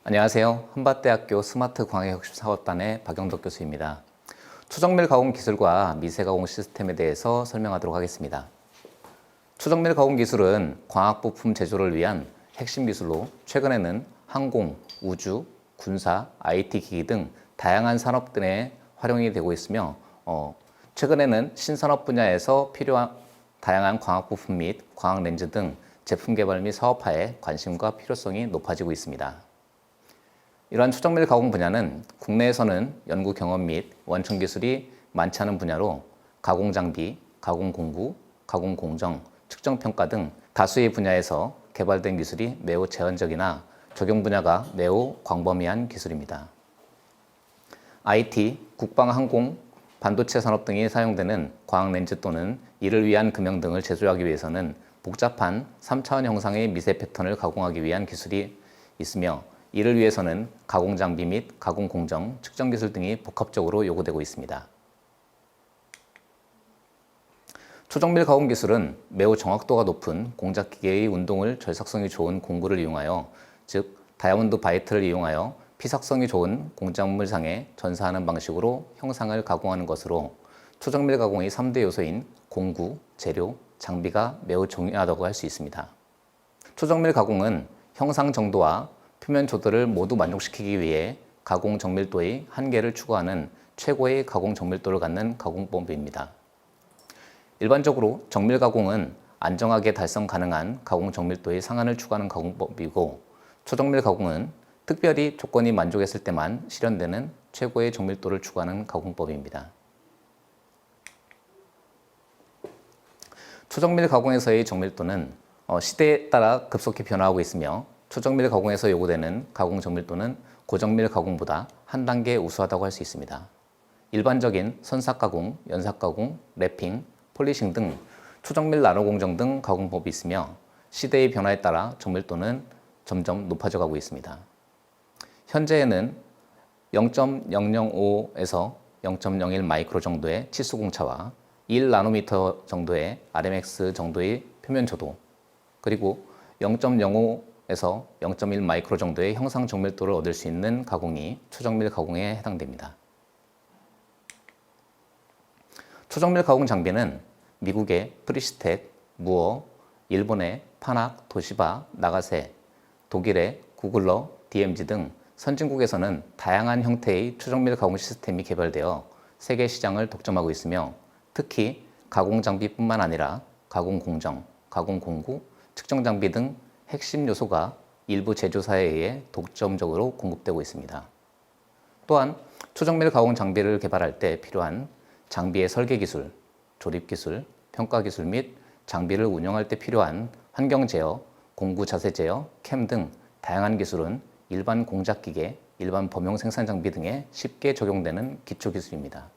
안녕하세요. 한밭대학교 스마트광해혁신사업단의 박영덕 교수입니다. 초정밀 가공 기술과 미세 가공 시스템에 대해서 설명하도록 하겠습니다. 초정밀 가공 기술은 광학 부품 제조를 위한 핵심 기술로 최근에는 항공, 우주, 군사, IT 기기 등 다양한 산업 등에 활용이 되고 있으며 최근에는 신산업 분야에서 필요한 다양한 광학 부품 및 광학 렌즈 등 제품 개발 및 사업화에 관심과 필요성이 높아지고 있습니다. 이러한 초정밀 가공 분야는 국내에서는 연구 경험 및 원천 기술이 많지 않은 분야로 가공 장비, 가공 공구, 가공 공정, 측정 평가 등 다수의 분야에서 개발된 기술이 매우 제한적이나 적용 분야가 매우 광범위한 기술입니다. IT, 국방 항공, 반도체 산업 등이 사용되는 광학 렌즈 또는 이를 위한 금형 등을 제조하기 위해서는 복잡한 3차원 형상의 미세 패턴을 가공하기 위한 기술이 있으며 이를 위해서는 가공 장비 및 가공 공정, 측정 기술 등이 복합적으로 요구되고 있습니다. 초정밀 가공 기술은 매우 정확도가 높은 공작 기계의 운동을 절삭성이 좋은 공구를 이용하여, 즉 다이아몬드 바이트를 이용하여 피삭성이 좋은 공작물상에 전사하는 방식으로 형상을 가공하는 것으로 초정밀 가공의 3대 요소인 공구, 재료, 장비가 매우 중요하다고 할 수 있습니다. 초정밀 가공은 형상 정도와 표면 조도를 모두 만족시키기 위해 가공 정밀도의 한계를 추구하는 최고의 가공 정밀도를 갖는 가공법입니다. 일반적으로 정밀 가공은 안정하게 달성 가능한 가공 정밀도의 상한을 추구하는 가공법이고, 초정밀 가공은 특별히 조건이 만족했을 때만 실현되는 최고의 정밀도를 추구하는 가공법입니다. 초정밀 가공에서의 정밀도는 시대에 따라 급속히 변화하고 있으며, 초정밀 가공에서 요구되는 가공 정밀도는 고정밀 가공보다 한 단계 우수하다고 할 수 있습니다. 일반적인 선삭 가공, 연삭 가공, 랩핑, 폴리싱 등 초정밀 나노 공정 등 가공법이 있으며, 시대의 변화에 따라 정밀도는 점점 높아져 가고 있습니다. 현재에는 0.005에서 0.01 마이크로 정도의 치수 공차와 1나노미터 정도의 RMX 정도의 표면 조도, 그리고 0.05에서 0.1 마이크로 정도의 형상 정밀도를 얻을 수 있는 가공이 초정밀 가공에 해당됩니다. 초정밀 가공 장비는 미국의 프리시텍, 무어, 일본의 파낙, 도시바, 나가세, 독일의 구글러, DMG 등 선진국에서는 다양한 형태의 초정밀 가공 시스템이 개발되어 세계 시장을 독점하고 있으며, 특히 가공 장비뿐만 아니라 가공 공정, 가공 공구, 측정 장비 등 핵심 요소가 일부 제조사에 의해 독점적으로 공급되고 있습니다. 또한 초정밀 가공 장비를 개발할 때 필요한 장비의 설계 기술, 조립 기술, 평가 기술 및 장비를 운영할 때 필요한 환경 제어, 공구 자세 제어, 캠 등 다양한 기술은 일반 공작 기계, 일반 범용 생산 장비 등에 쉽게 적용되는 기초 기술입니다.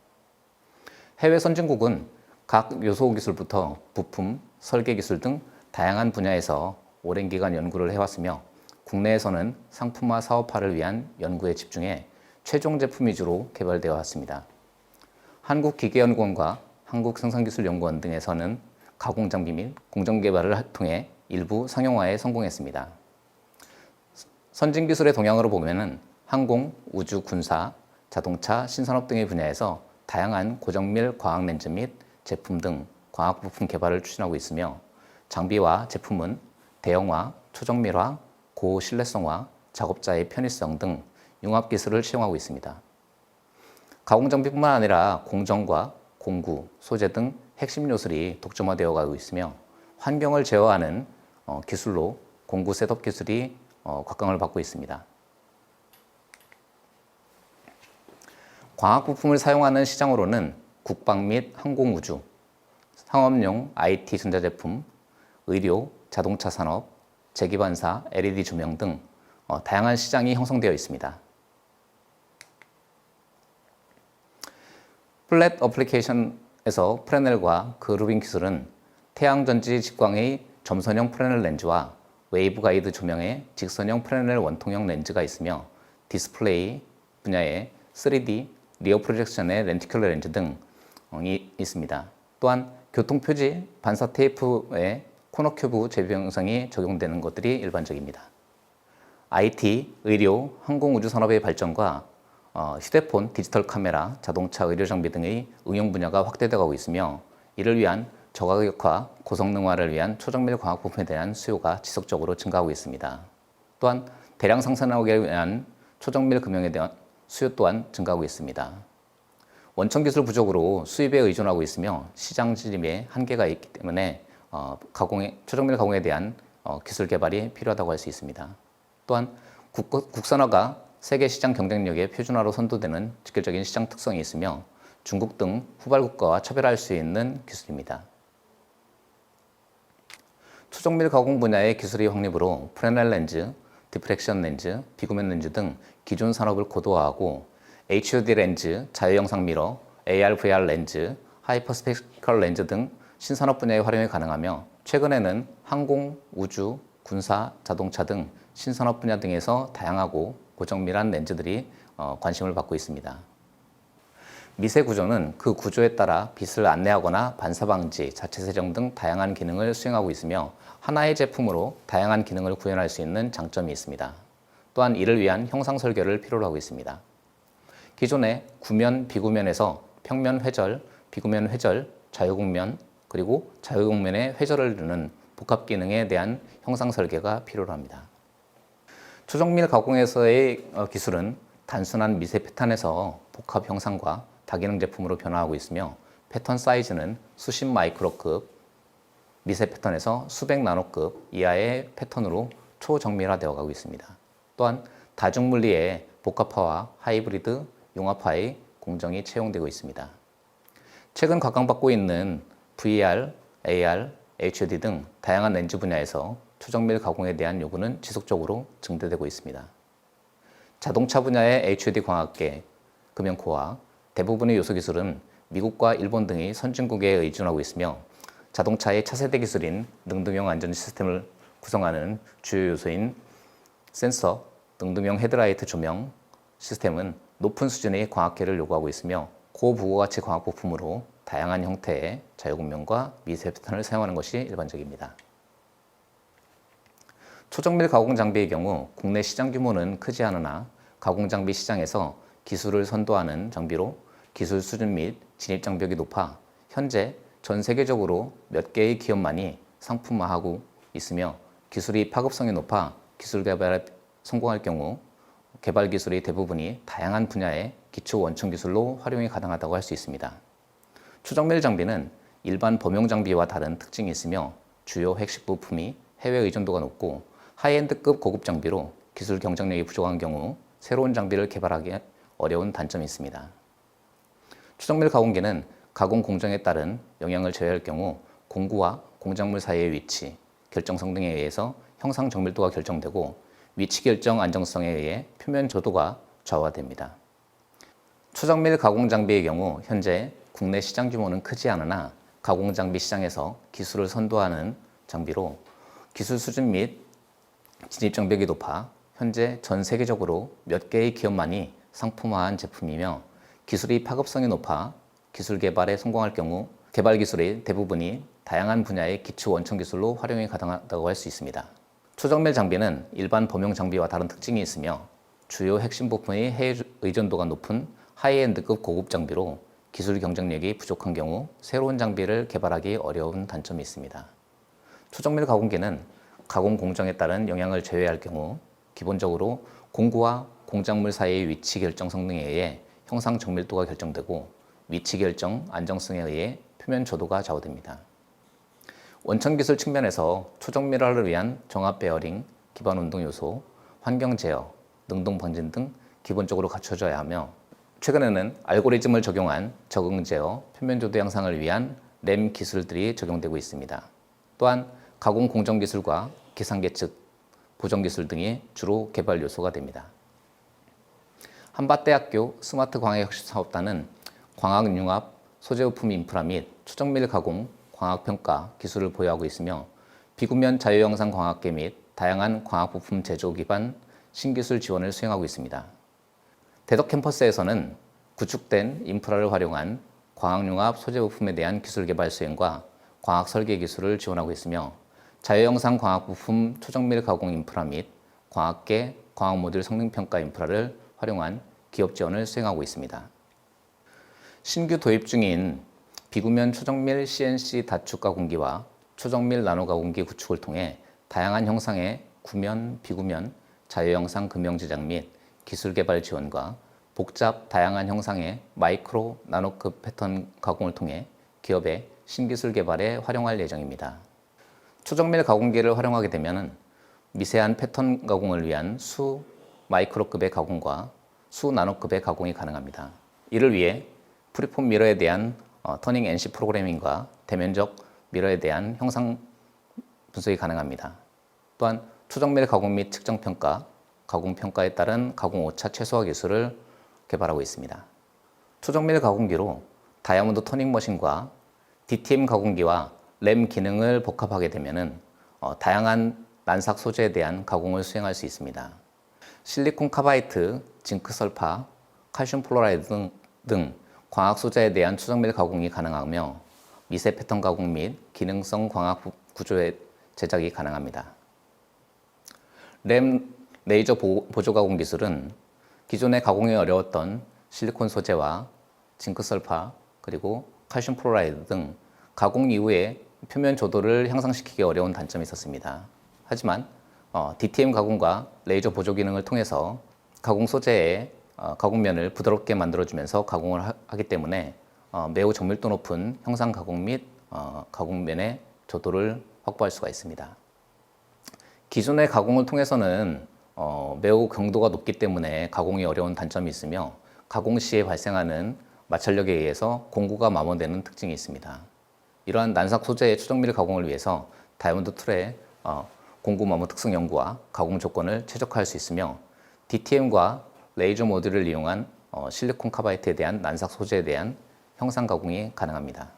해외 선진국은 각 요소 기술부터 부품, 설계 기술 등 다양한 분야에서 오랜 기간 연구를 해왔으며, 국내에서는 상품화 사업화를 위한 연구에 집중해 최종 제품 위주로 개발되어 왔습니다. 한국기계연구원과 한국생산기술연구원 등에서는 가공 장비 및 공정 개발을 통해 일부 상용화에 성공했습니다. 선진 기술의 동향으로 보면은 항공, 우주, 군사, 자동차, 신산업 등의 분야에서 다양한 고정밀 광학 렌즈 및 제품 등 광학 부품 개발을 추진하고 있으며, 장비와 제품은 대형화, 초정밀화, 고신뢰성화, 작업자의 편의성 등 융합 기술을 시용하고 있습니다. 가공 장비뿐만 아니라 공정과 공구, 소재 등 핵심 요소들이 독점화되어 가고 있으며, 환경을 제어하는 기술로 공구 셋업 기술이 곽강을 받고 있습니다. 광학 부품을 사용하는 시장으로는 국방 및 항공우주, 상업용 IT 전자제품, 의료, 자동차 산업, 재기반사, LED 조명 등 다양한 시장이 형성되어 있습니다. 플랫 어플리케이션에서 프레넬과 그루빙 기술은 태양전지 직광의 점선형 프레넬 렌즈와 웨이브 가이드 조명의 직선형 프레넬 원통형 렌즈가 있으며, 디스플레이 분야에 3D, 리어 프로젝션의 렌티큘러 렌즈 등이 있습니다. 또한 교통표지, 반사 테이프에 코너 큐브 재비 형상이 적용되는 것들이 일반적입니다. IT, 의료, 항공우주 산업의 발전과 휴대폰, 디지털 카메라, 자동차, 의료 장비 등의 응용 분야가 확대되고 있으며 이를 위한 저가격화, 고성능화를 위한 초정밀 광학 부품에 대한 수요가 지속적으로 증가하고 있습니다. 또한 대량 생산하기 위한 초정밀 금형에 대한 수요 또한 증가하고 있습니다. 원천 기술 부족으로 수입에 의존하고 있으며 시장 진입에 한계가 있기 때문에 초정밀 가공에 대한 기술 개발이 필요하다고 할 수 있습니다. 또한 국산화가 세계 시장 경쟁력의 표준화로 선도되는 직결적인 시장 특성이 있으며 중국 등 후발 국가와 차별할 수 있는 기술입니다. 초정밀 가공 분야의 기술의 확립으로 프레넬 렌즈, 디프렉션 렌즈, 비구면 렌즈 등 기존 산업을 고도화하고 HUD 렌즈, 자유영상 미러, AR, VR 렌즈, 하이퍼스펙컬 렌즈 등 신산업 분야의 활용이 가능하며 최근에는 항공, 우주, 군사, 자동차 등 신산업 분야 등에서 다양하고 고정밀한 렌즈들이 관심을 받고 있습니다. 미세 구조는 그 구조에 따라 빛을 안내하거나 반사 방지, 자체 세정 등 다양한 기능을 수행하고 있으며 하나의 제품으로 다양한 기능을 구현할 수 있는 장점이 있습니다. 또한 이를 위한 형상 설계를 필요로 하고 있습니다. 기존의 구면, 비구면에서 평면 회절, 비구면 회절, 자유곡면, 그리고 자유곡면의 회절을 이루는 복합 기능에 대한 형상 설계가 필요로 합니다. 초정밀 가공에서의 기술은 단순한 미세 패턴에서 복합 형상과 다기능 제품으로 변화하고 있으며 패턴 사이즈는 수십 마이크로급, 미세 패턴에서 수백 나노급 이하의 패턴으로 초정밀화되어 가고 있습니다. 또한 다중물리의 복합화와 하이브리드, 융합화의 공정이 채용되고 있습니다. 최근 각광받고 있는 VR, AR, HUD 등 다양한 렌즈 분야에서 초정밀 가공에 대한 요구는 지속적으로 증대되고 있습니다. 자동차 분야의 HUD 광학계, 금형코어, 대부분의 요소 기술은 미국과 일본 등의 선진국에 의존하고 있으며 자동차의 차세대 기술인 능동형 안전 시스템을 구성하는 주요 요소인 센서, 능동형 헤드라이트 조명 시스템은 높은 수준의 광학계를 요구하고 있으며 고부가가치 광학 부품으로 다양한 형태의 자유곡면과 미세 패턴을 사용하는 것이 일반적입니다. 초정밀 가공 장비의 경우 국내 시장 규모는 크지 않으나 가공 장비 시장에서 기술을 선도하는 장비로 기술 수준 및 진입 장벽이 높아 현재 전 세계적으로 몇 개의 기업만이 상품화하고 있으며 기술이 파급성이 높아 기술 개발에 성공할 경우 개발 기술의 대부분이 다양한 분야의 기초 원천 기술로 활용이 가능하다고 할 수 있습니다. 초정밀 장비는 일반 범용 장비와 다른 특징이 있으며 주요 핵심 부품이 해외 의존도가 높고 하이엔드급 고급 장비로 기술 경쟁력이 부족한 경우 새로운 장비를 개발하기 어려운 단점이 있습니다. 초정밀 가공기는 가공 공정에 따른 영향을 제어할 경우 공구와 공작물 사이의 위치, 결정성 등에 의해서 형상 정밀도가 결정되고 위치 결정 안정성에 의해 표면 조도가 좌우됩니다. 초정밀 가공 장비의 경우 현재 국내 시장 규모는 크지 않으나 가공 장비 시장에서 기술을 선도하는 장비로 기술 수준 및 진입 장벽이 높아 현재 전 세계적으로 몇 개의 기업만이 상품화한 제품이며 기술이 파급성이 높아 기술 개발에 성공할 경우 개발 기술의 대부분이 다양한 분야의 기초 원천 기술로 활용이 가능하다고 할 수 있습니다. 초정밀 장비는 일반 범용 장비와 다른 특징이 있으며 주요 핵심 부품의 해외 의존도가 높은 하이엔드급 고급 장비로 기술 경쟁력이 부족한 경우 새로운 장비를 개발하기 어려운 단점이 있습니다. 초정밀 가공기는 가공 공정에 따른 영향을 제외할 경우 기본적으로 공구와 공작물 사이의 위치 결정 성능에 의해 형상 정밀도가 결정되고 위치 결정 안정성에 의해 표면 조도가 좌우됩니다. 원천 기술 측면에서 초정밀화를 위한 정합 베어링, 기반 운동 요소, 환경 제어, 능동 방진 등 기본적으로 갖춰져야 하며 최근에는 알고리즘을 적용한 적응 제어, 표면 조도 향상을 위한 램 기술들이 적용되고 있습니다. 또한 가공 공정 기술과 계산 계측, 보정 기술 등이 주로 개발 요소가 됩니다. 한밭대학교 스마트 광학혁신사업단은 광학융합, 소재부품 인프라 및 초정밀 가공, 광학평가 기술을 보유하고 있으며 비구면 자유영상 광학계 및 다양한 광학부품 제조 기반 신기술 지원을 수행하고 있습니다. 대덕 캠퍼스에서는 구축된 인프라를 활용한 광학융합 소재 부품에 대한 기술 개발 수행과 광학 설계 기술을 지원하고 있으며 자유형상 광학 부품 초정밀 가공 인프라 및 광학계 광학 모듈 성능 평가 인프라를 활용한 기업 지원을 수행하고 있습니다. 신규 도입 중인 비구면 초정밀 CNC 다축 가공기와 초정밀 나노 가공기 구축을 통해 다양한 형상의 구면, 비구면, 자유형상 금형 제작 및 기술 개발 지원과 복잡 다양한 형상의 마이크로 나노급 패턴 가공을 통해 기업의 신기술 개발에 활용할 예정입니다. 초정밀 가공기를 활용하게 되면 미세한 패턴 가공을 위한 수 마이크로급의 가공과 수 나노급의 가공이 가능합니다. 이를 위해 프리폼 미러에 대한 터닝 NC 프로그래밍과 대면적 미러에 대한 형상 분석이 가능합니다. 또한 초정밀 가공 및 측정 평가, 가공 평가에 따른 가공 오차 최소화 기술을 개발하고 있습니다. 초정밀 가공기로 다이아몬드 터닝 머신과 DTM 가공기와 램 기능을 복합하게 되면 다양한 난삭 소재에 대한 가공을 수행할 수 있습니다. 실리콘 카바이트, 징크 설파, 칼슘 플로라이드 등 광학 소재에 대한 초정밀 가공이 가능하며 미세 패턴 가공 및 기능성 광학 구조의 제작이 가능합니다. 램 레이저 보조 가공 기술은 기존의 가공이 어려웠던 실리콘 소재와 징크 설파 그리고 칼슘 플로라이드 등 가공 이후에 표면 조도를 향상시키기 어려운 단점이 있었습니다. 하지만 DTM 가공과 레이저 보조 기능을 통해서 가공 소재의 가공면을 부드럽게 만들어주면서 가공을 하기 때문에 매우 정밀도 높은 형상 가공 및 가공면의 조도를 확보할 수가 있습니다. 기존의 가공을 통해서는 매우 강도가 높기 때문에 가공이 어려운 단점이 있으며 가공 시에 발생하는 마찰력에 의해서 공구가 마모되는 특징이 있습니다. 이러한 난삭 소재의 초정밀 가공을 위해서 다이아몬드 툴의 공구 마모 특성 연구와 가공 조건을 최적화할 수 있으며 DTM과 레이저 모듈을 이용한 실리콘 카바이트에 대한 난삭 소재에 대한 형상 가공이 가능합니다.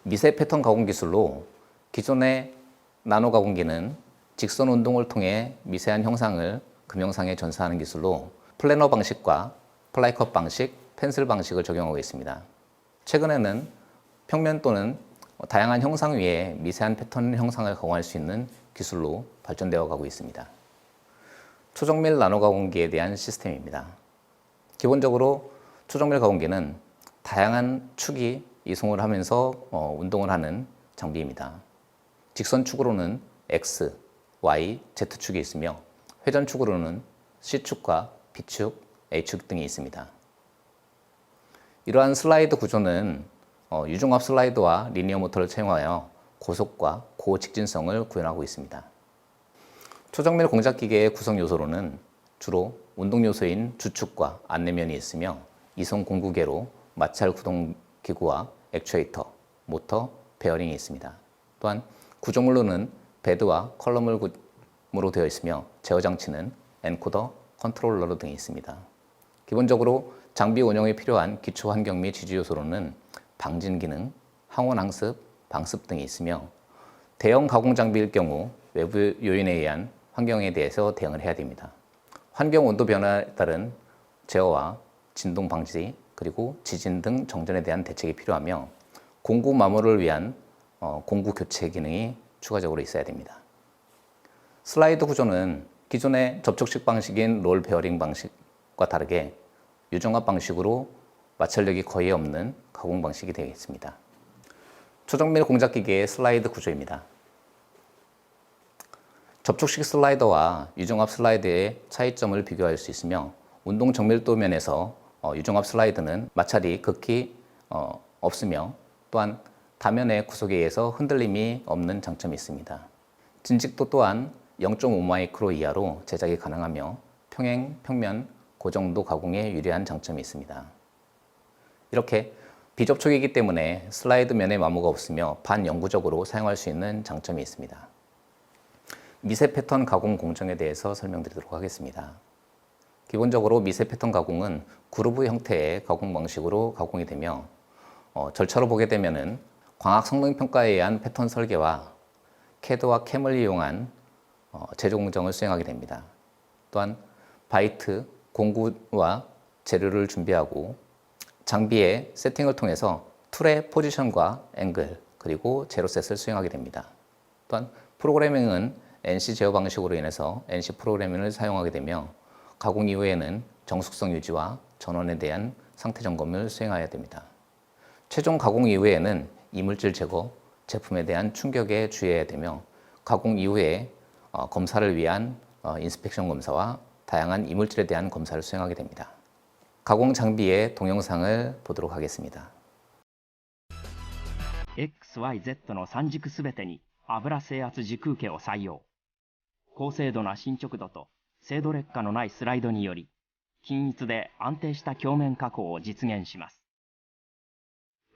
미세 패턴 가공 기술로 기존의 나노 가공기는 직선 운동을 통해 미세한 형상을 금형상에 전사하는 기술로 플래너 방식과 플라이컷 방식, 펜슬 방식을 적용하고 있습니다. 최근에는 평면 또는 다양한 형상 위에 미세한 패턴 형상을 가공할 수 있는 기술로 발전되어 가고 있습니다. 초정밀 나노 가공기에 대한 시스템입니다. 기본적으로 초정밀 가공기는 다양한 축이 이송을 하면서 운동을 하는 장비입니다. 직선축으로는 X, Y, Z축이 있으며 회전축으로는 C축과 B축, A축 등이 있습니다. 이러한 슬라이드 구조는 유종합 슬라이드와 리니어 모터를 채용하여 고속과 고직진성을 구현하고 있습니다. 초정밀 공작기계의 구성 요소로는 주로 운동 요소인 주축과 안내면이 있으며 이송 공구계로 마찰 구동 기구와 액추에이터, 모터, 베어링이 있습니다. 또한 구조물로는 베드와 컬럼으로 되어 있으며 제어 장치는 엔코더, 컨트롤러 등이 있습니다. 기본적으로 장비 운영에 필요한 기초 환경 및 지지 요소로는 방진 기능, 항원 항습, 방습 등이 있으며 대형 가공 장비일 경우 외부 요인에 의한 환경에 대해서 대응을 해야 됩니다. 환경 온도 변화에 따른 제어와 진동 방지 그리고 지진 등 정전에 대한 대책이 필요하며 공구 마모를 위한 공구 교체 기능이 추가적으로 있어야 됩니다. 슬라이드 구조는 기존의 접촉식 방식인 롤 베어링 방식과 다르게 유종합 방식으로 마찰력이 거의 없는 가공 방식이 되겠습니다. 초정밀 공작기계의 슬라이드 구조입니다. 접촉식 슬라이더와 유종합 슬라이드의 차이점을 비교할 수 있으며 운동 정밀도 면에서 유종합 슬라이드는 마찰이 극히 없으며 또한 다면의 구속에 의해서 흔들림이 없는 장점이 있습니다. 진직도 또한 0.5 마이크로 이하로 제작이 가능하며 평행, 평면, 고정도 가공에 유리한 장점이 있습니다. 이렇게 비접촉이기 때문에 슬라이드 면에 마모가 없으며 반영구적으로 사용할 수 있는 장점이 있습니다. 미세 패턴 가공 공정에 대해서 설명드리도록 하겠습니다. 기본적으로 미세 패턴 가공은 그루브 형태의 가공 방식으로 가공이 되며 절차로 보게 되면은 광학 성능 평가에 의한 패턴 설계와 CAD와 CAM을 이용한 제조 공정을 수행하게 됩니다. 또한 바이트, 공구와 재료를 준비하고 장비의 세팅을 통해서 툴의 포지션과 앵글 그리고 제로셋을 수행하게 됩니다. 또한 프로그래밍은 NC 제어 방식으로 인해서 NC 프로그래밍을 사용하게 되며 가공 이후에는 정숙성 유지와 전원에 대한 상태 점검을 수행해야 됩니다. 최종 가공 이후에는 이물질 제거, 제품에 대한 충격에 주의해야 되며 가공 이후에 검사를 위한 인스펙션 검사와 다양한 이물질에 대한 검사를 수행하게 됩니다. 가공 장비의 동영상을 보도록 하겠습니다. XYZ の3軸すべてに油制圧時空機を採用。高精度な進捗度と精度劣化のないスライドにより、均一で安定した鏡面加工を実現します。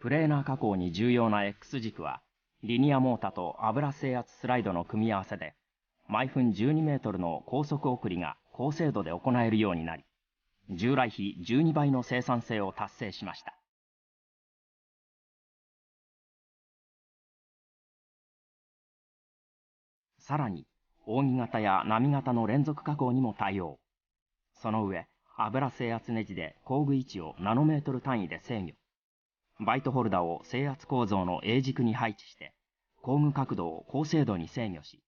プレーナー加工に重要な X 軸は、リニアモーターと油制圧スライドの組み合わせで、毎分12メートルの高速送りが高精度で行えるようになり、従来比12倍の生産性を達成しました。さらに、扇形や波形の連続加工にも対応。その上、油制圧ネジで工具位置をナノメートル単位で制御。バイトホルダーを制圧構造の A軸に配置して、工具角度を高精度に制御し、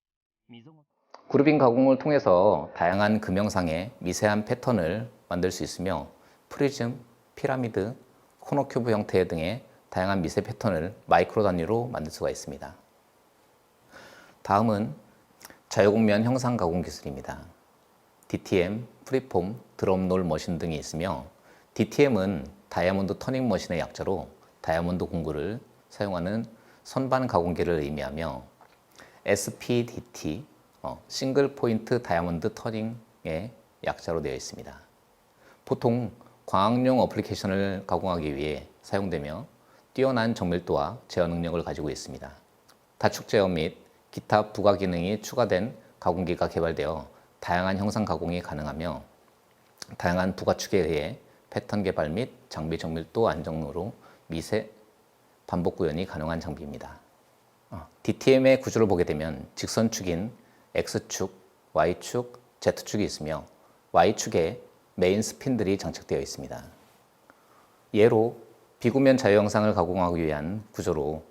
그루빙 가공을 통해서 다양한 금형상의 미세한 패턴을 만들 수 있으며 프리즘, 피라미드, 코너 큐브 형태 등의 다양한 미세 패턴을 마이크로 단위로 만들 수가 있습니다. 다음은 자유곡면 형상 가공 기술입니다. DTM, 프리폼, 드럼롤 머신 등이 있으며 DTM은 다이아몬드 터닝 머신의 약자로 다이아몬드 공구를 사용하는 선반 가공기를 의미하며 SPDT, 싱글 포인트 다이아몬드 터닝의 약자로 되어 있습니다. 보통 광학용 어플리케이션을 가공하기 위해 사용되며 뛰어난 정밀도와 제어 능력을 가지고 있습니다. 다축 제어 및 기타 부가 기능이 추가된 가공기가 개발되어 다양한 형상 가공이 가능하며 다양한 부가축에 의해 패턴 개발 및 장비 정밀도 안정으로 미세 반복 구현이 가능한 장비입니다. DTM의 구조를 보게 되면 직선축인 X축, Y축, Z축이 있으며 Y축에 메인 스핀들이 장착되어 있습니다. 예로 비구면 자유형상을 가공하기 위한 구조로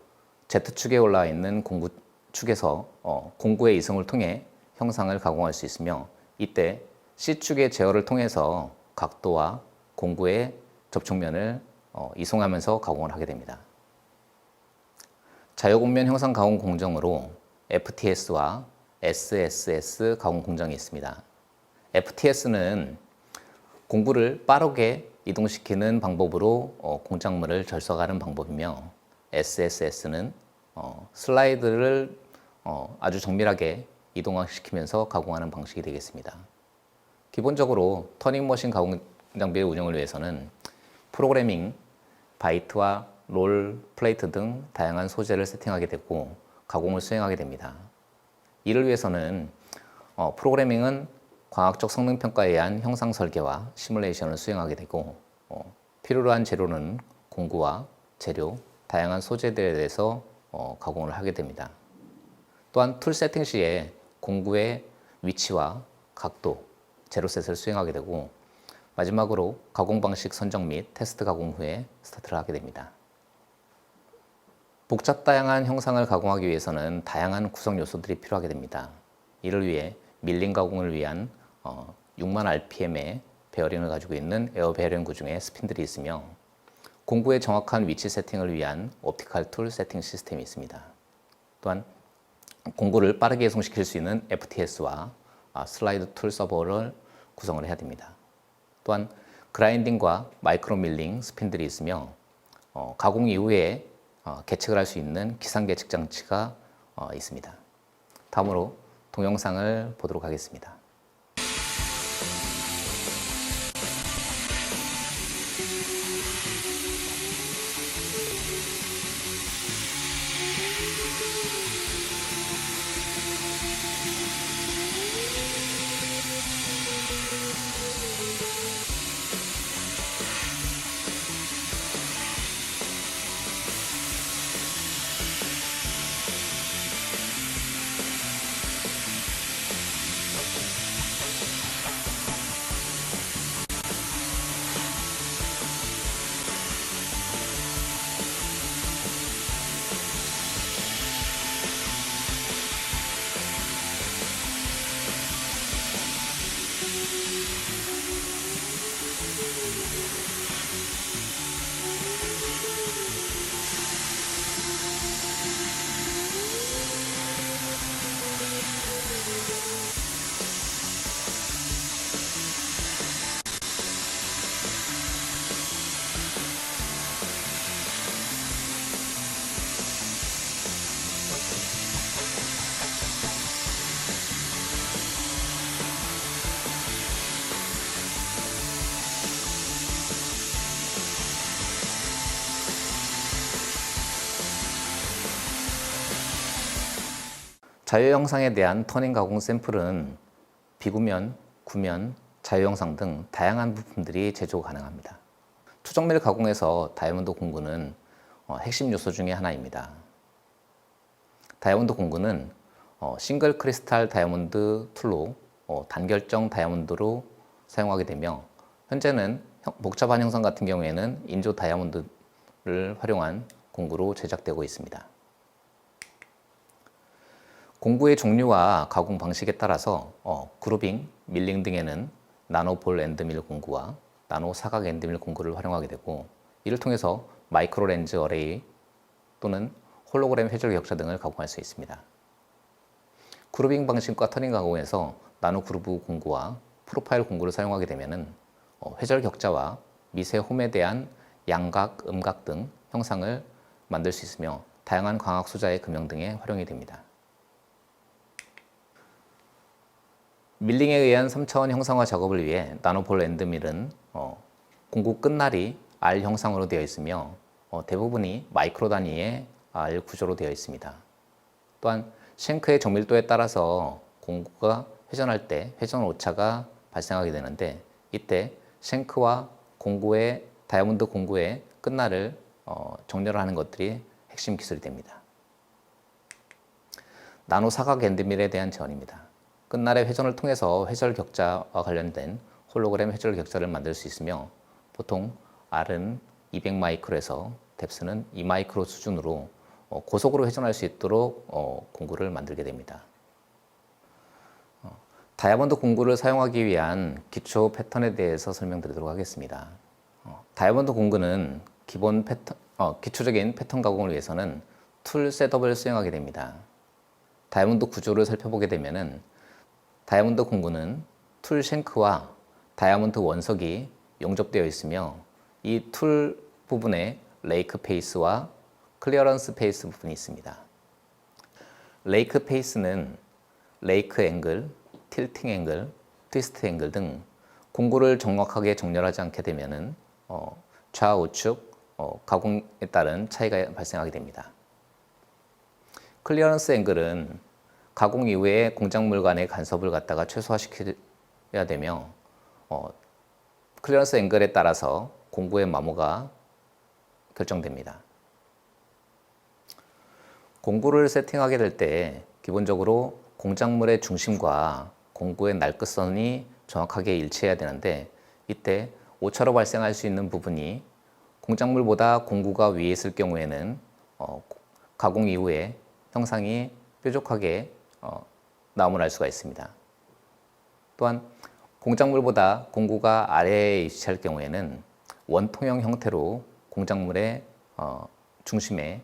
Z축에 올라와 있는 공구축에서 공구의 이송을 통해 형상을 가공할 수 있으며 이때 C축의 제어를 통해서 각도와 공구의 접촉면을 이송하면서 가공을 하게 됩니다. 자유곡면 형상 가공 공정으로 FTS와 SSS 가공 공정이 있습니다. FTS는 공구를 빠르게 이동시키는 방법으로 공작물을 절삭하는 방법이며 SSS는 슬라이드를 아주 정밀하게 이동시키면서 가공하는 방식이 되겠습니다. 기본적으로 터닝머신 가공 장비의 운영을 위해서는 프로그래밍, 바이트와 롤, 플레이트 등 다양한 소재를 세팅하게 되고 가공을 수행하게 됩니다. 이를 위해서는 프로그래밍은 과학적 성능 평가에 의한 형상 설계와 시뮬레이션을 수행하게 되고 필요로 한 재료는 공구와 재료, 다양한 소재들에 대해서 가공을 하게 됩니다. 또한 툴 세팅 시에 공구의 위치와 각도, 제로셋을 수행하게 되고 마지막으로 가공 방식 선정 및 테스트 가공 후에 스타트를 하게 됩니다. 복잡 다양한 형상을 가공하기 위해서는 다양한 구성 요소들이 필요하게 됩니다. 이를 위해 밀링 가공을 위한 6만 RPM의 베어링을 가지고 있는 에어 베어링 구중에 스핀들이 있으며 공구의 정확한 위치 세팅을 위한 옵티컬 툴 세팅 시스템이 있습니다. 또한 공구를 빠르게 이송시킬 수 있는 FTS와 슬라이드 툴 서버를 구성을 해야 됩니다. 또한 그라인딩과 마이크로 밀링 스핀들이 있으며 가공 이후에 계측을 할 수 있는 기상 계측 장치가 있습니다. 다음으로 동영상을 보도록 하겠습니다. 자유형상에 대한 터닝 가공 샘플은 비구면, 구면, 자유형상 등 다양한 부품들이 제조 가능합니다. 투정밀 가공에서 다이아몬드 공구는 핵심 요소 중에 하나입니다. 다이아몬드 공구는 싱글 크리스탈 다이아몬드 툴로 단결정 다이아몬드로 사용하게 되며, 현재는 복잡한 형상 같은 경우에는 인조 다이아몬드를 활용한 공구로 제작되고 있습니다. 공구의 종류와 가공 방식에 따라서 그루빙, 밀링 등에는 나노 볼 앤드밀 공구와 나노 사각 앤드밀 공구를 활용하게 되고, 이를 통해서 마이크로 렌즈 어레이 또는 홀로그램 회절 격자 등을 가공할 수 있습니다. 그루빙 방식과 터닝 가공에서 나노 그루브 공구와 프로파일 공구를 사용하게 되면 회절 격자와 미세 홈에 대한 양각, 음각 등 형상을 만들 수 있으며, 다양한 광학 소자의 금형 등에 활용이 됩니다. 밀링에 의한 3차원 형상화 작업을 위해 나노볼 앤드밀은 공구 끝날이 R 형상으로 되어 있으며, 대부분이 마이크로 단위의 R 구조로 되어 있습니다. 또한 쉔크의 정밀도에 따라서 공구가 회전할 때 회전 오차가 발생하게 되는데, 이때 쉔크와 공구의 다이아몬드 공구의 끝날을 정렬하는 것들이 핵심 기술이 됩니다. 나노 사각 앤드밀에 대한 제언입니다. 끝날의 회전을 통해서 회절 격자와 관련된 홀로그램 회절 격자를 만들 수 있으며, 보통 R은 200마이크로에서 뎁스는 2마이크로 수준으로 고속으로 회전할 수 있도록 공구를 만들게 됩니다. 다이아몬드 공구를 사용하기 위한 기초 패턴에 대해서 설명드리도록 하겠습니다. 다이아몬드 공구는 기초적인 패턴 가공을 위해서는 툴 셋업을 수행하게 됩니다. 다이아몬드 구조를 살펴보게 되면 다이아몬드 공구는 툴 쉔크와 다이아몬드 원석이 용접되어 있으며, 이 툴 부분에 레이크 페이스와 클리어런스 페이스 부분이 있습니다. 레이크 페이스는 레이크 앵글, 틸팅 앵글, 트위스트 앵글 등 공구를 정확하게 정렬하지 않게 되면 좌우측 가공에 따른 차이가 발생하게 됩니다. 클리어런스 앵글은 가공 이후에 공작물 간의 간섭을 갖다가 최소화시켜야 되며, 클리어런스 앵글에 따라서 공구의 마모가 결정됩니다. 공구를 세팅하게 될 때 기본적으로 공작물의 중심과 공구의 날끝선이 정확하게 일치해야 되는데, 이때 오차로 발생할 수 있는 부분이 공작물보다 공구가 위에 있을 경우에는 가공 이후에 형상이 뾰족하게 나옴을 알 수가 있습니다. 또한 공작물보다 공구가 아래에 위치할 경우에는 원통형 형태로 공작물의 중심에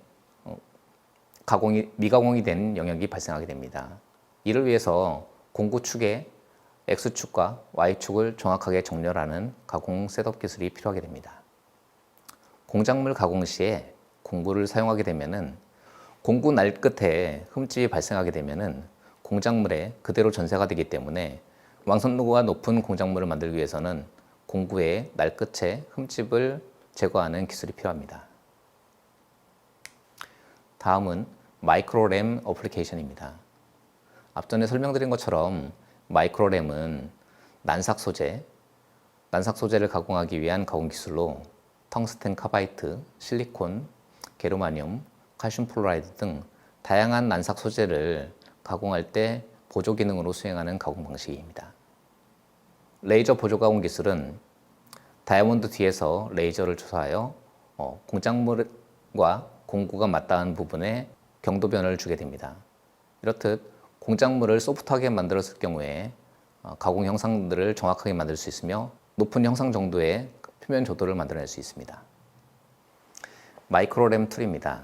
미가공이 된 영역이 발생하게 됩니다. 이를 위해서 공구 축의 X축과 Y축을 정확하게 정렬하는 가공 셋업 기술이 필요하게 됩니다. 공작물 가공 시에 공구를 사용하게 되면 공구 날 끝에 흠집이 발생하게 되면 공작물에 그대로 전세가 되기 때문에 완성도가 높은 공작물을 만들기 위해서는 공구의 날 끝에 흠집을 제거하는 기술이 필요합니다. 다음은 마이크로램 어플리케이션입니다. 앞전에 설명드린 것처럼 마이크로램은 난삭 소재를 가공하기 위한 가공 기술로 텅스텐 카바이트, 실리콘, 게르마늄, 칼슘 플로라이드 등 다양한 난삭 소재를 가공할 때 보조 기능으로 수행하는 가공 방식입니다. 레이저 보조 가공 기술은 다이아몬드 뒤에서 레이저를 투사하여 공작물과 공구가 맞닿은 부분에 경도 변화를 주게 됩니다. 이렇듯 공작물을 소프트하게 만들었을 경우에 가공 형상들을 정확하게 만들 수 있으며 높은 형상 정도의 표면 조도를 만들어낼 수 있습니다. 마이크로램 툴입니다.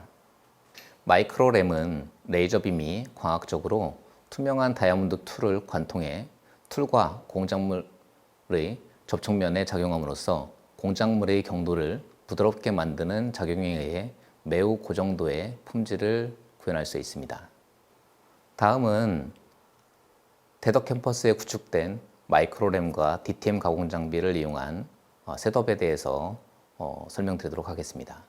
마이크로램은 레이저 빔이 광학적으로 투명한 다이아몬드 툴을 관통해 툴과 공작물의 접촉면에 작용함으로써 공작물의 경도를 부드럽게 만드는 작용에 의해 매우 고정도의 품질을 구현할 수 있습니다. 다음은 대덕 캠퍼스에 구축된 마이크로램과 DTM 가공 장비를 이용한 셋업에 대해서 설명드리도록 하겠습니다.